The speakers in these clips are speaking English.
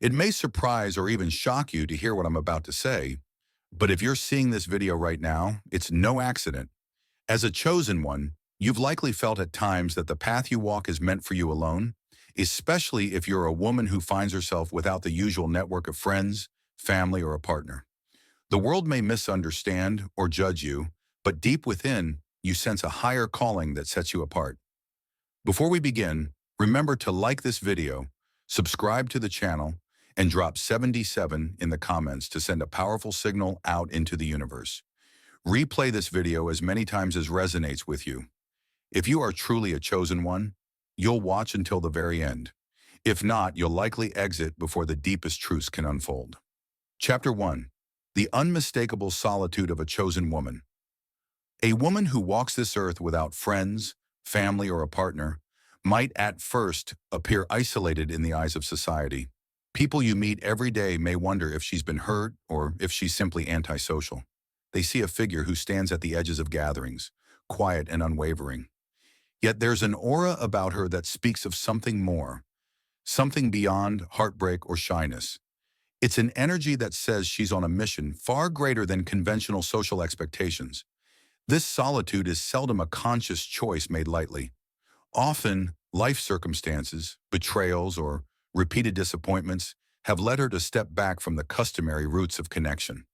It may surprise or even shock you to hear what I'm about to say, but if you're seeing this video right now, it's no accident. As a chosen one, you've likely felt at times that the path you walk is meant for you alone, especially if you're a woman who finds herself without the usual network of friends, family, or a partner. The world may misunderstand or judge you, but deep within, you sense a higher calling that sets you apart. Before we begin, remember to like this video, subscribe to the channel, and drop 77 in the comments to send a powerful signal out into the universe. Replay this video as many times as resonates with you. If you are truly a chosen one, you'll watch until the very end. If not, you'll likely exit before the deepest truths can unfold. Chapter 1. The Unmistakable Solitude of a Chosen Woman. A woman who walks this earth without friends, family, or a partner might at first appear isolated in the eyes of society. People you meet every day may wonder if she's been hurt or if she's simply antisocial. They see a figure who stands at the edges of gatherings, quiet and unwavering. Yet there's an aura about her that speaks of something more, something beyond heartbreak or shyness. It's an energy that says she's on a mission far greater than conventional social expectations. This solitude is seldom a conscious choice made lightly. Often, life circumstances, betrayals, or repeated disappointments have led her to step back from the customary routes of connection.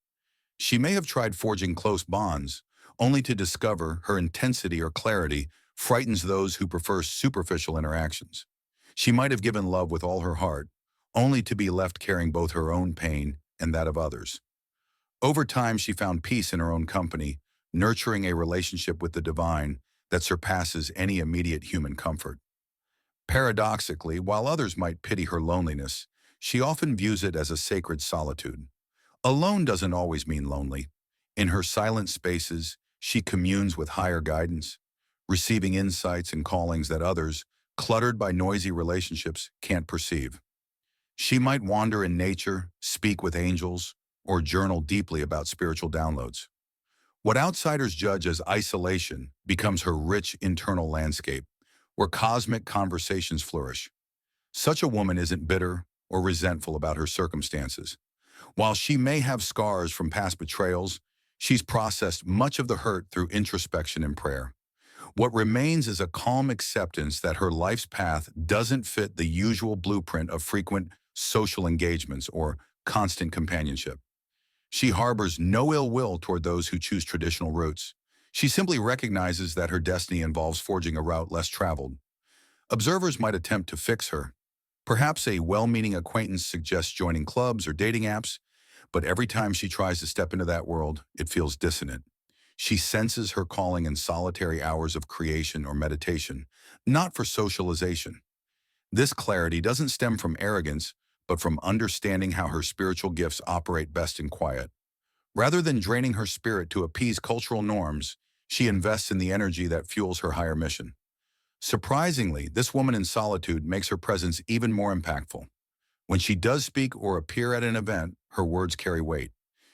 She may have tried forging close bonds, only to discover her intensity or clarity frightens those who prefer superficial interactions. She might have given love with all her heart, only to be left carrying both her own pain and that of others. Over time, she found peace in her own company, nurturing a relationship with the divine that surpasses any immediate human comfort. Paradoxically, while others might pity her loneliness, she often views it as a sacred solitude. Alone doesn't always mean lonely. In her silent spaces, she communes with higher guidance, receiving insights and callings that others, cluttered by noisy relationships, can't perceive. She might wander in nature, speak with angels, or journal deeply about spiritual downloads. What outsiders judge as isolation becomes her rich internal landscape, where cosmic conversations flourish. Such a woman isn't bitter or resentful about her circumstances. While she may have scars from past betrayals, she's processed much of the hurt through introspection and prayer. What remains is a calm acceptance that her life's path doesn't fit the usual blueprint of frequent social engagements or constant companionship. She harbors no ill will toward those who choose traditional routes. She simply recognizes that her destiny involves forging a route less traveled. Observers might attempt to fix her. Perhaps a well-meaning acquaintance suggests joining clubs or dating apps, but every time she tries to step into that world, it feels dissonant. She senses her calling in solitary hours of creation or meditation, not for socialization. This clarity doesn't stem from arrogance, but from understanding how her spiritual gifts operate best in quiet. Rather than draining her spirit to appease cultural norms, she invests in the energy that fuels her higher mission. Surprisingly, this woman in solitude makes her presence even more impactful. When she does speak or appear at an event, her words carry weight.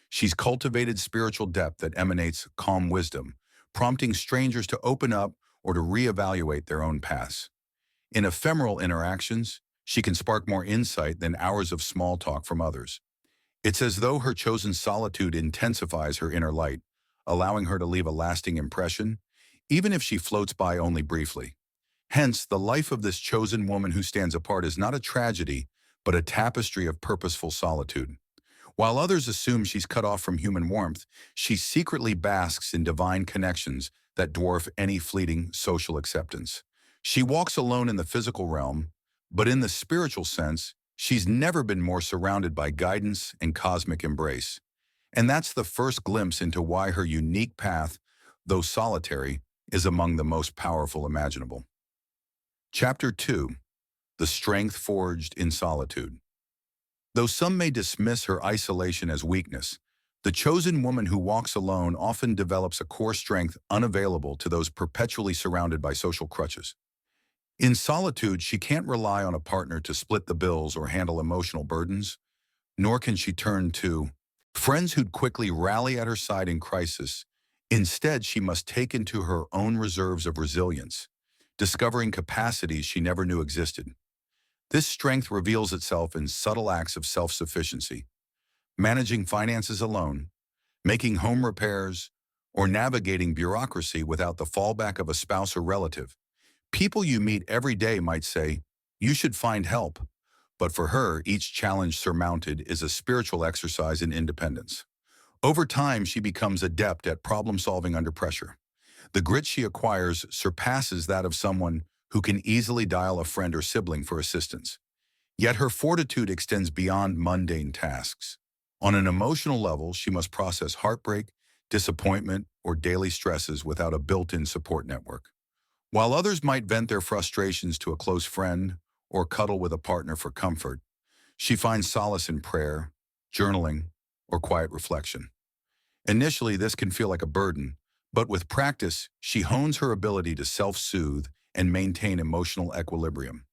She's cultivated spiritual depth that emanates calm wisdom, prompting strangers to open up or to reevaluate their own paths. In ephemeral interactions, she can spark more insight than hours of small talk from others. It's as though her chosen solitude intensifies her inner light, allowing her to leave a lasting impression, even if she floats by only briefly. Hence, the life of this chosen woman who stands apart is not a tragedy, but a tapestry of purposeful solitude. While others assume she's cut off from human warmth, she secretly basks in divine connections that dwarf any fleeting social acceptance. She walks alone in the physical realm, but in the spiritual sense, she's never been more surrounded by guidance and cosmic embrace. And that's the first glimpse into why her unique path, though solitary, is among the most powerful imaginable. Chapter 2. The Strength Forged in Solitude. Though some may dismiss her isolation as weakness, the chosen woman who walks alone often develops a core strength unavailable to those perpetually surrounded by social crutches. In solitude, she can't rely on a partner to split the bills or handle emotional burdens, nor can she turn to friends who'd quickly rally at her side in crisis. Instead, she must take into her own reserves of resilience, discovering capacities she never knew existed. This strength reveals itself in subtle acts of self-sufficiency, managing finances alone, making home repairs, or navigating bureaucracy without the fallback of a spouse or relative. People you meet every day might say, "You should find help." But for her, each challenge surmounted is a spiritual exercise in independence. Over time, she becomes adept at problem-solving under pressure. The grit she acquires surpasses that of someone who can easily dial a friend or sibling for assistance. Yet her fortitude extends beyond mundane tasks. On an emotional level, she must process heartbreak, disappointment, or daily stresses without a built-in support network. While others might vent their frustrations to a close friend or cuddle with a partner for comfort, she finds solace in prayer, journaling, or quiet reflection. Initially, this can feel like a burden, but with practice, she hones her ability to self-soothe and maintain emotional equilibrium.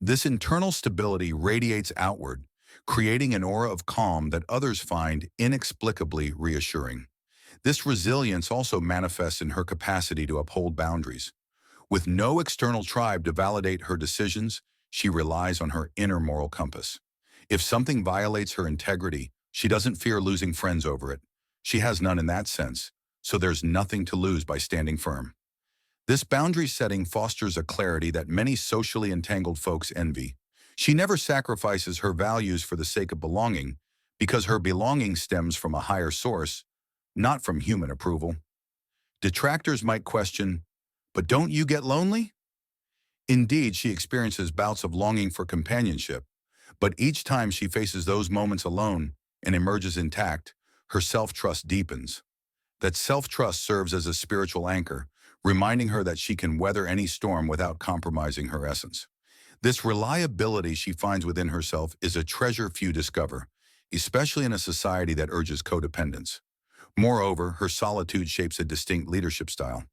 This internal stability radiates outward, creating an aura of calm that others find inexplicably reassuring. This resilience also manifests in her capacity to uphold boundaries. With no external tribe to validate her decisions, she relies on her inner moral compass. If something violates her integrity, she doesn't fear losing friends over it. She has none in that sense, so there's nothing to lose by standing firm. This boundary setting fosters a clarity that many socially entangled folks envy. She never sacrifices her values for the sake of belonging, because her belonging stems from a higher source, not from human approval. Detractors might question, "But don't you get lonely?" Indeed, she experiences bouts of longing for companionship, but each time she faces those moments alone and emerges intact, her self-trust deepens. That self-trust serves as a spiritual anchor, reminding her that she can weather any storm without compromising her essence. This reliability she finds within herself is a treasure few discover, especially in a society that urges codependence. Moreover, her solitude shapes a distinct leadership style.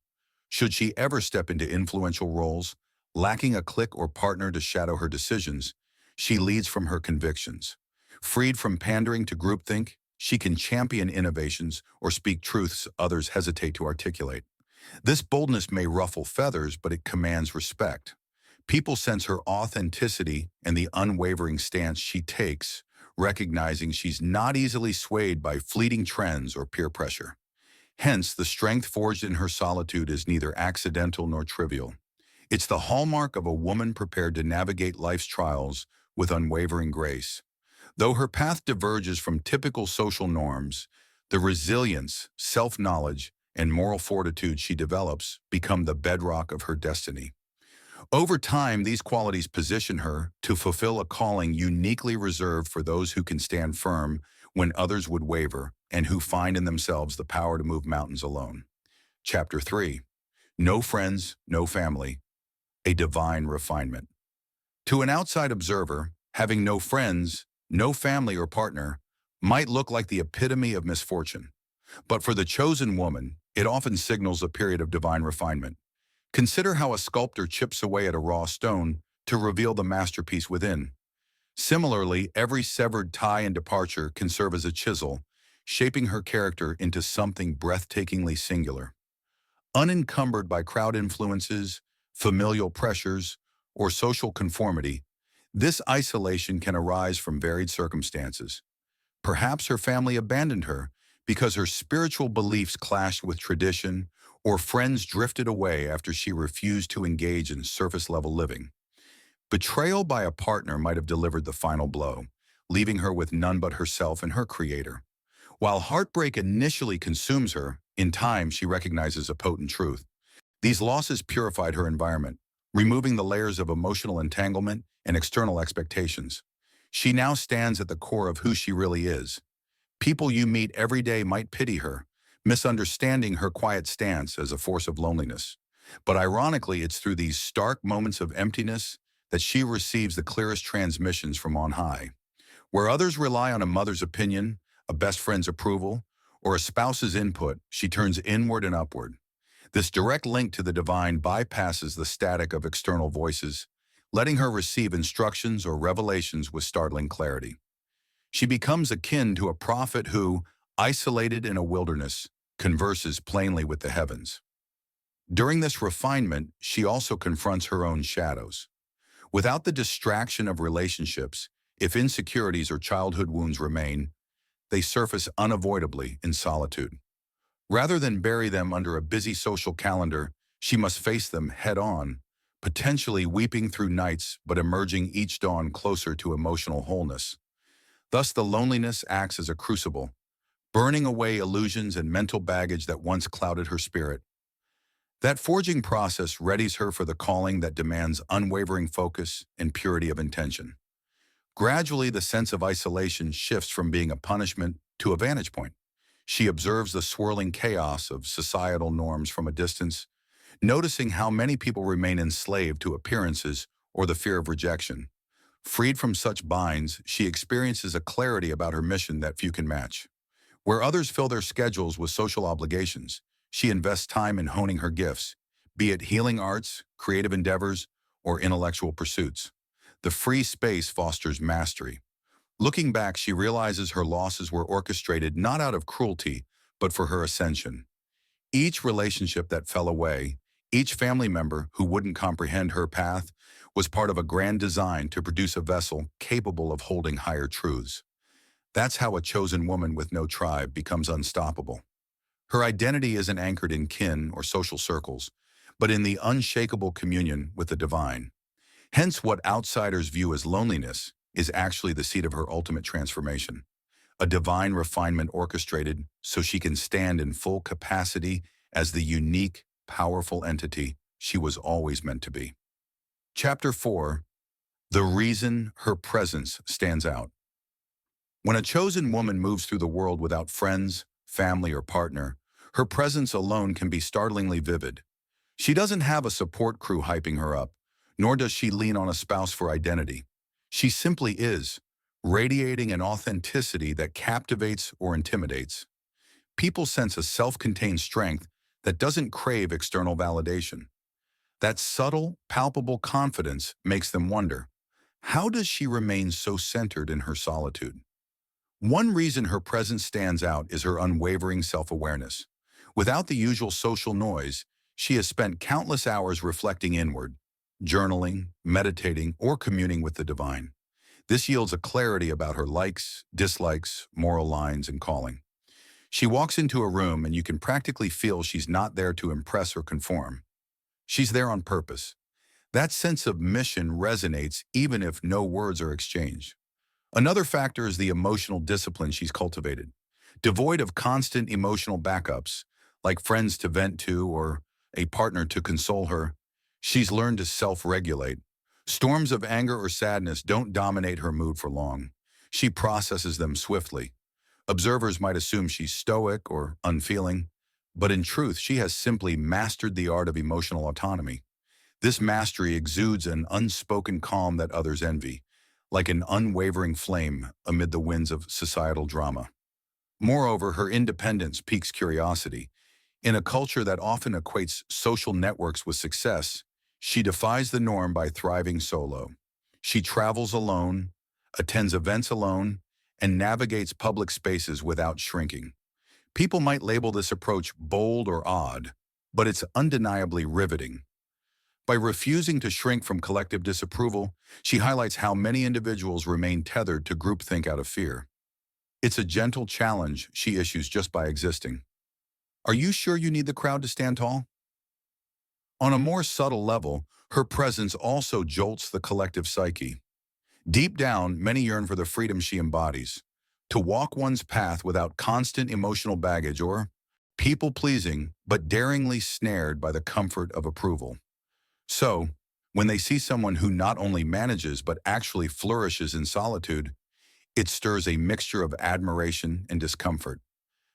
Should she ever step into influential roles, lacking a clique or partner to shadow her decisions, she leads from her convictions. Freed from pandering to groupthink, she can champion innovations or speak truths others hesitate to articulate. This boldness may ruffle feathers, but it commands respect. People sense her authenticity and the unwavering stance she takes, recognizing she's not easily swayed by fleeting trends or peer pressure. Hence, the strength forged in her solitude is neither accidental nor trivial. It's the hallmark of a woman prepared to navigate life's trials with unwavering grace. Though her path diverges from typical social norms, the resilience, self-knowledge, and moral fortitude she develops become the bedrock of her destiny. Over time, these qualities position her to fulfill a calling uniquely reserved for those who can stand firm when others would waver and who find in themselves the power to move mountains alone. Chapter 3. No Friends, No Family, a Divine Refinement. To an outside observer, having no friends, no family or partner might look like the epitome of misfortune. But for the chosen woman, it often signals a period of divine refinement. Consider how a sculptor chips away at a raw stone to reveal the masterpiece within. Similarly, every severed tie and departure can serve as a chisel, shaping her character into something breathtakingly singular. Unencumbered by crowd influences, familial pressures, or social conformity, this isolation can arise from varied circumstances. Perhaps her family abandoned her because her spiritual beliefs clashed with tradition, or friends drifted away after she refused to engage in surface-level living. Betrayal by a partner might have delivered the final blow, leaving her with none but herself and her creator. While heartbreak initially consumes her, in time she recognizes a potent truth. These losses purified her environment, removing the layers of emotional entanglement and external expectations. She now stands at the core of who she really is. People you meet every day might pity her, misunderstanding her quiet stance as a force of loneliness. But ironically, it's through these stark moments of emptiness that she receives the clearest transmissions from on high. Where others rely on a mother's opinion, a best friend's approval, or a spouse's input, she turns inward and upward. This direct link to the divine bypasses the static of external voices, letting her receive instructions or revelations with startling clarity. She becomes akin to a prophet who, isolated in a wilderness, converses plainly with the heavens. During this refinement, she also confronts her own shadows. Without the distraction of relationships, if insecurities or childhood wounds remain, they surface unavoidably in solitude. Rather than bury them under a busy social calendar, she must face them head-on, potentially weeping through nights but emerging each dawn closer to emotional wholeness. Thus, the loneliness acts as a crucible, burning away illusions and mental baggage that once clouded her spirit. That forging process readies her for the calling that demands unwavering focus and purity of intention. Gradually, the sense of isolation shifts from being a punishment to a vantage point. She observes the swirling chaos of societal norms from a distance, noticing how many people remain enslaved to appearances or the fear of rejection. Freed from such binds, she experiences a clarity about her mission that few can match. Where others fill their schedules with social obligations, she invests time in honing her gifts, be it healing arts, creative endeavors, or intellectual pursuits. The free space fosters mastery. Looking back, she realizes her losses were orchestrated not out of cruelty, but for her ascension. Each relationship that fell away, each family member who wouldn't comprehend her path, was part of a grand design to produce a vessel capable of holding higher truths. That's how a chosen woman with no tribe becomes unstoppable. Her identity isn't anchored in kin or social circles, but in the unshakable communion with the divine. Hence, what outsiders view as loneliness is actually the seed of her ultimate transformation, a divine refinement orchestrated so she can stand in full capacity as the unique, powerful entity she was always meant to be. Chapter 4. The reason her presence stands out. When a chosen woman moves through the world without friends, family, or partner, her presence alone can be startlingly vivid. She doesn't have a support crew hyping her up, nor does she lean on a spouse for identity. She simply is, radiating an authenticity that captivates or intimidates. People sense a self-contained strength that doesn't crave external validation. That subtle, palpable confidence makes them wonder, how does she remain so centered in her solitude? One reason her presence stands out is her unwavering self-awareness. Without the usual social noise, she has spent countless hours reflecting inward, journaling, meditating, or communing with the divine. This yields a clarity about her likes, dislikes, moral lines, and calling. She walks into a room and you can practically feel she's not there to impress or conform. She's there on purpose. That sense of mission resonates even if no words are exchanged. Another factor is the emotional discipline she's cultivated. Devoid of constant emotional backups, like friends to vent to or a partner to console her, she's learned to self-regulate. Storms of anger or sadness don't dominate her mood for long. She processes them swiftly. Observers might assume she's stoic or unfeeling, but in truth, she has simply mastered the art of emotional autonomy. This mastery exudes an unspoken calm that others envy, like an unwavering flame amid the winds of societal drama. Moreover, her independence piques curiosity. In a culture that often equates social networks with success, she defies the norm by thriving solo. She travels alone, attends events alone, and navigates public spaces without shrinking. People might label this approach bold or odd, but it's undeniably riveting. By refusing to shrink from collective disapproval, she highlights how many individuals remain tethered to groupthink out of fear. It's a gentle challenge she issues just by existing. Are you sure you need the crowd to stand tall? On a more subtle level, her presence also jolts the collective psyche. Deep down, many yearn for the freedom she embodies, to walk one's path without constant emotional baggage or people-pleasing, but daringly snared by the comfort of approval. So, when they see someone who not only manages but actually flourishes in solitude, it stirs a mixture of admiration and discomfort.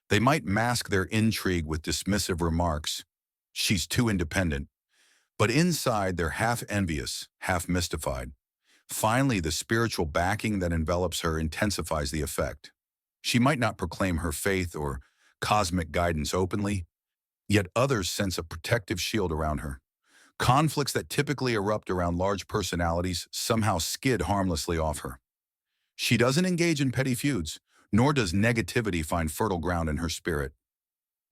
They might mask their intrigue with dismissive remarks, "She's too independent," but inside they're half envious, half mystified. Finally, the spiritual backing that envelops her intensifies the effect. She might not proclaim her faith or cosmic guidance openly, yet others sense a protective shield around her. Conflicts that typically erupt around large personalities somehow skid harmlessly off her. She doesn't engage in petty feuds, nor does negativity find fertile ground in her spirit.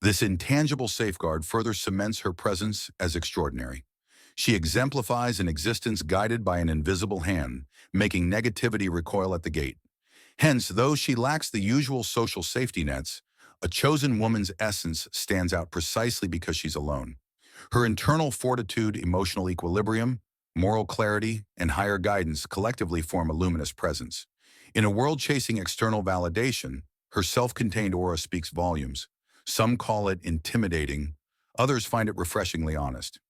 This intangible safeguard further cements her presence as extraordinary. She exemplifies an existence guided by an invisible hand, making negativity recoil at the gate. Hence, though she lacks the usual social safety nets, a chosen woman's essence stands out precisely because she's alone. Her internal fortitude, emotional equilibrium, moral clarity, and higher guidance collectively form a luminous presence. In a world chasing external validation, her self-contained aura speaks volumes. Some call it intimidating, others find it refreshingly honest.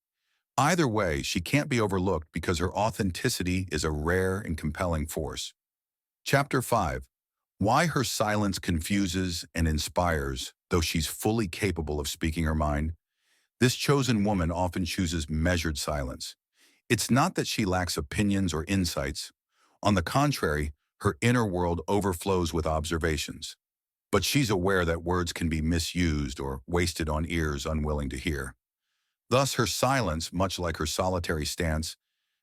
Either way, she can't be overlooked because her authenticity is a rare and compelling force. Chapter 5. Why her silence confuses and inspires, though she's fully capable of speaking her mind. This chosen woman often chooses measured silence. It's not that she lacks opinions or insights. On the contrary, her inner world overflows with observations. But she's aware that words can be misused or wasted on ears unwilling to hear. Thus, her silence, much like her solitary stance,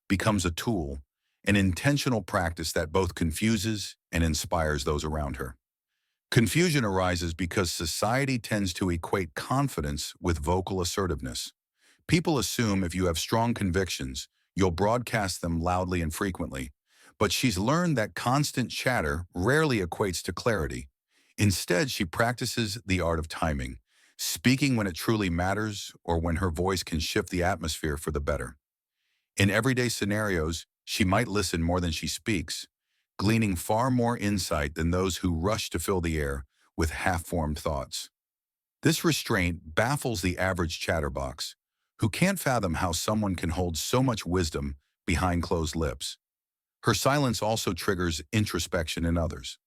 becomes a tool, an intentional practice that both confuses and inspires those around her. Confusion arises because society tends to equate confidence with vocal assertiveness. People assume if you have strong convictions, you'll broadcast them loudly and frequently. But she's learned that constant chatter rarely equates to clarity. Instead, she practices the art of timing, speaking when it truly matters or when her voice can shift the atmosphere for the better. In everyday scenarios, she might listen more than she speaks, gleaning far more insight than those who rush to fill the air with half-formed thoughts. This restraint baffles the average chatterbox, who can't fathom how someone can hold so much wisdom behind closed lips. Her silence also triggers introspection in others.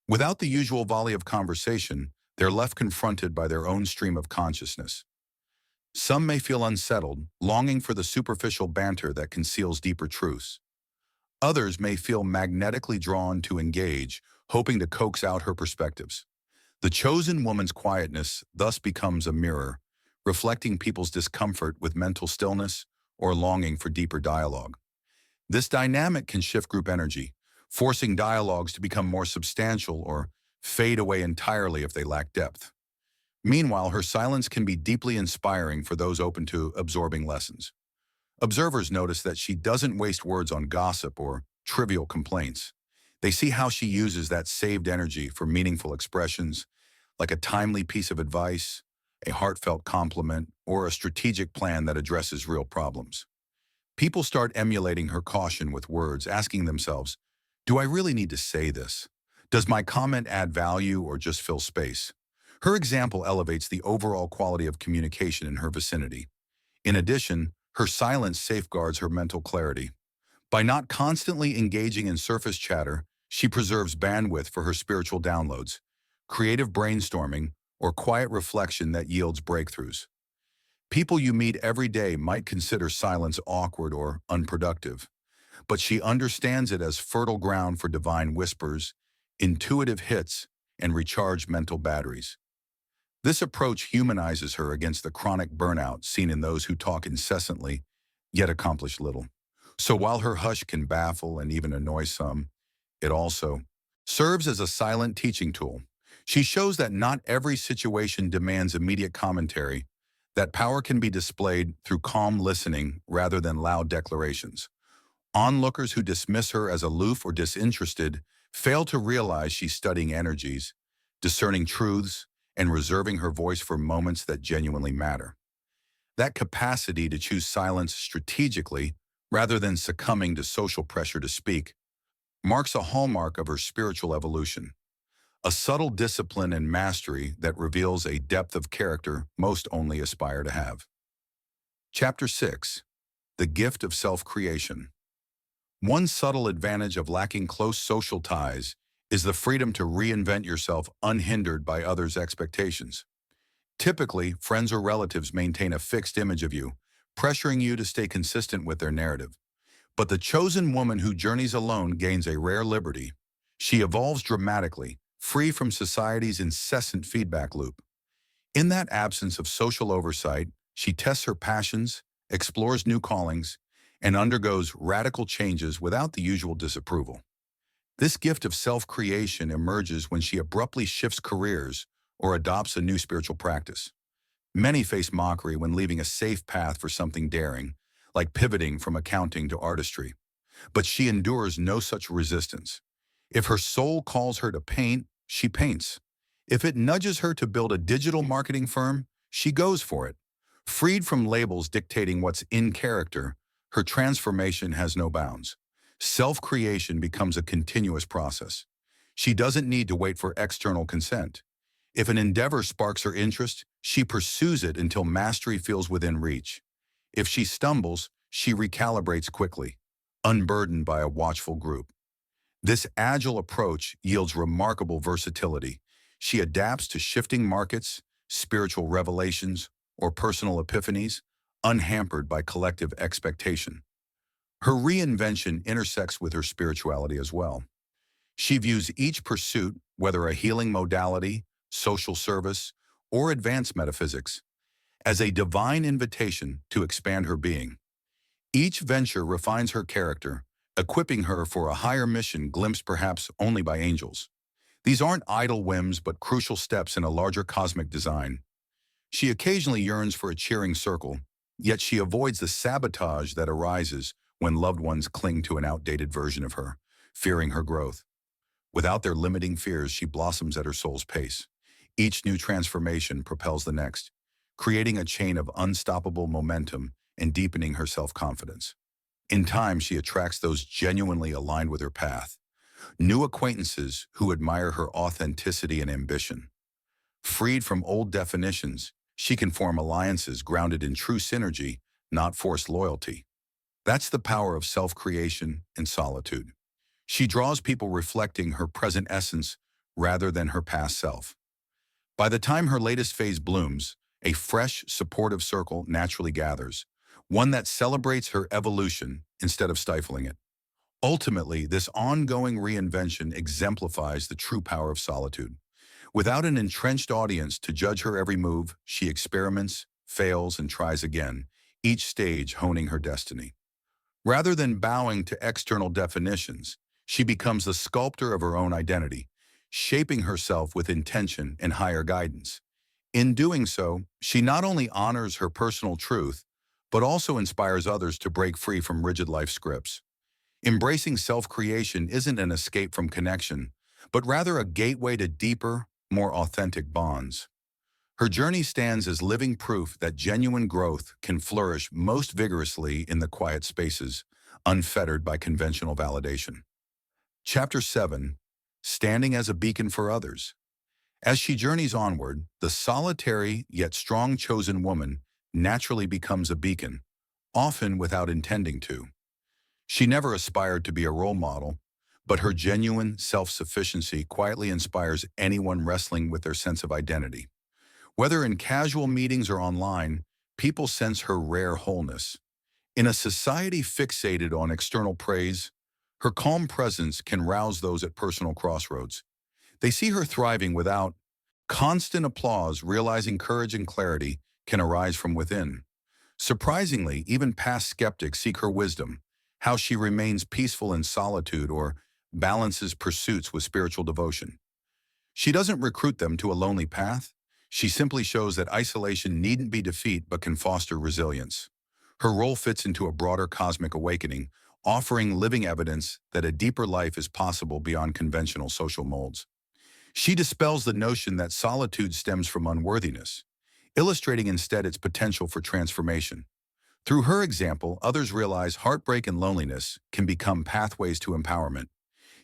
Without the usual volley of conversation, they're left confronted by their own stream of consciousness. Some may feel unsettled, longing for the superficial banter that conceals deeper truths. Others may feel magnetically drawn to engage, hoping to coax out her perspectives. The chosen woman's quietness thus becomes a mirror, reflecting people's discomfort with mental stillness or longing for deeper dialogue. This dynamic can shift group energy, forcing dialogues to become more substantial or fade away entirely if they lack depth. Meanwhile, her silence can be deeply inspiring for those open to absorbing lessons. Observers notice that she doesn't waste words on gossip or trivial complaints. They see how she uses that saved energy for meaningful expressions, like a timely piece of advice, a heartfelt compliment, or a strategic plan that addresses real problems. People start emulating her caution with words, asking themselves, do I really need to say this? Does my comment add value or just fill space? Her example elevates the overall quality of communication in her vicinity. In addition, her silence safeguards her mental clarity. By not constantly engaging in surface chatter, she preserves bandwidth for her spiritual downloads, creative brainstorming, or quiet reflection that yields breakthroughs. People you meet every day might consider silence awkward or unproductive, but she understands it as fertile ground for divine whispers, intuitive hits, and recharged mental batteries. This approach humanizes her against the chronic burnout seen in those who talk incessantly, yet accomplish little. So while her hush can baffle and even annoy some, it also serves as a silent teaching tool. She shows that not every situation demands immediate commentary, that power can be displayed through calm listening rather than loud declarations. Onlookers who dismiss her as aloof or disinterested fail to realize she's studying energies, discerning truths, and reserving her voice for moments that genuinely matter. That capacity to choose silence strategically, rather than succumbing to social pressure to speak, marks a hallmark of her spiritual evolution, a subtle discipline and mastery that reveals a depth of character most only aspire to have. Chapter 6. The Gift of Self-Creation. One subtle advantage of lacking close social ties is the freedom to reinvent yourself unhindered by others' expectations. Typically, friends or relatives maintain a fixed image of you, pressuring you to stay consistent with their narrative. But the chosen woman who journeys alone gains a rare liberty. She evolves dramatically, free from society's incessant feedback loop. In that absence of social oversight, she tests her passions, explores new callings, and undergoes radical changes without the usual disapproval. This gift of self-creation emerges when she abruptly shifts careers or adopts a new spiritual practice. Many face mockery when leaving a safe path for something daring, like pivoting from accounting to artistry. But she endures no such resistance. If her soul calls her to paint, she paints. If it nudges her to build a digital marketing firm, she goes for it. Freed from labels dictating what's in character, her transformation has no bounds. Self-creation becomes a continuous process. She doesn't need to wait for external consent. If an endeavor sparks her interest, she pursues it until mastery feels within reach. If she stumbles, she recalibrates quickly, unburdened by a watchful group. This agile approach yields remarkable versatility. She adapts to shifting markets, spiritual revelations, or personal epiphanies, unhampered by collective expectation. Her reinvention intersects with her spirituality as well. She views each pursuit, whether a healing modality, social service, or advanced metaphysics, as a divine invitation to expand her being. Each venture refines her character, equipping her for a higher mission glimpsed perhaps only by angels. These aren't idle whims but crucial steps in a larger cosmic design. She occasionally yearns for a cheering circle, yet she avoids the sabotage that arises when loved ones cling to an outdated version of her, fearing her growth. Without their limiting fears, she blossoms at her soul's pace. Each new transformation propels the next, creating a chain of unstoppable momentum and deepening her self-confidence. In time, she attracts those genuinely aligned with her path, new acquaintances who admire her authenticity and ambition. Freed from old definitions, she can form alliances grounded in true synergy, not forced loyalty. That's the power of self-creation and solitude. She draws people reflecting her present essence rather than her past self. By the time her latest phase blooms, a fresh, supportive circle naturally gathers, one that celebrates her evolution instead of stifling it. Ultimately, this ongoing reinvention exemplifies the true power of solitude. Without an entrenched audience to judge her every move, she experiments, fails, and tries again, each stage honing her destiny. Rather than bowing to external definitions, she becomes the sculptor of her own identity, shaping herself with intention and higher guidance. In doing so, she not only honors her personal truth, but also inspires others to break free from rigid life scripts. Embracing self-creation isn't an escape from connection, but rather a gateway to deeper, more authentic bonds. Her journey stands as living proof that genuine growth can flourish most vigorously in the quiet spaces, unfettered by conventional validation. Chapter 7. Standing as a beacon for others. As she journeys onward, the solitary yet strong chosen woman naturally becomes a beacon, often without intending to. She never aspired to be a role model, but her genuine self-sufficiency quietly inspires anyone wrestling with their sense of identity. Whether in casual meetings or online, people sense her rare wholeness. In a society fixated on external praise, her calm presence can rouse those at personal crossroads. They see her thriving without constant applause, realizing courage and clarity can arise from within. Surprisingly, even past skeptics seek her wisdom, how she remains peaceful in solitude or balances pursuits with spiritual devotion. She doesn't recruit them to a lonely path. She simply shows that isolation needn't be defeat but can foster resilience. Her role fits into a broader cosmic awakening, offering living evidence that a deeper life is possible beyond conventional social molds. She dispels the notion that solitude stems from unworthiness, illustrating instead its potential for transformation. Through her example, others realize heartbreak and loneliness can become pathways to empowerment.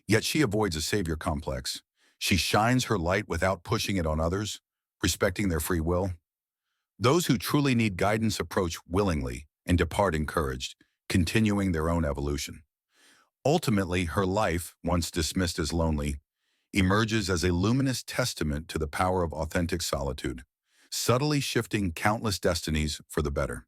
Yet she avoids a savior complex. She shines her light without pushing it on others, respecting their free will. Those who truly need guidance approach willingly and depart encouraged, continuing their own evolution. Ultimately, her life, once dismissed as lonely, emerges as a luminous testament to the power of authentic solitude, subtly shifting countless destinies for the better.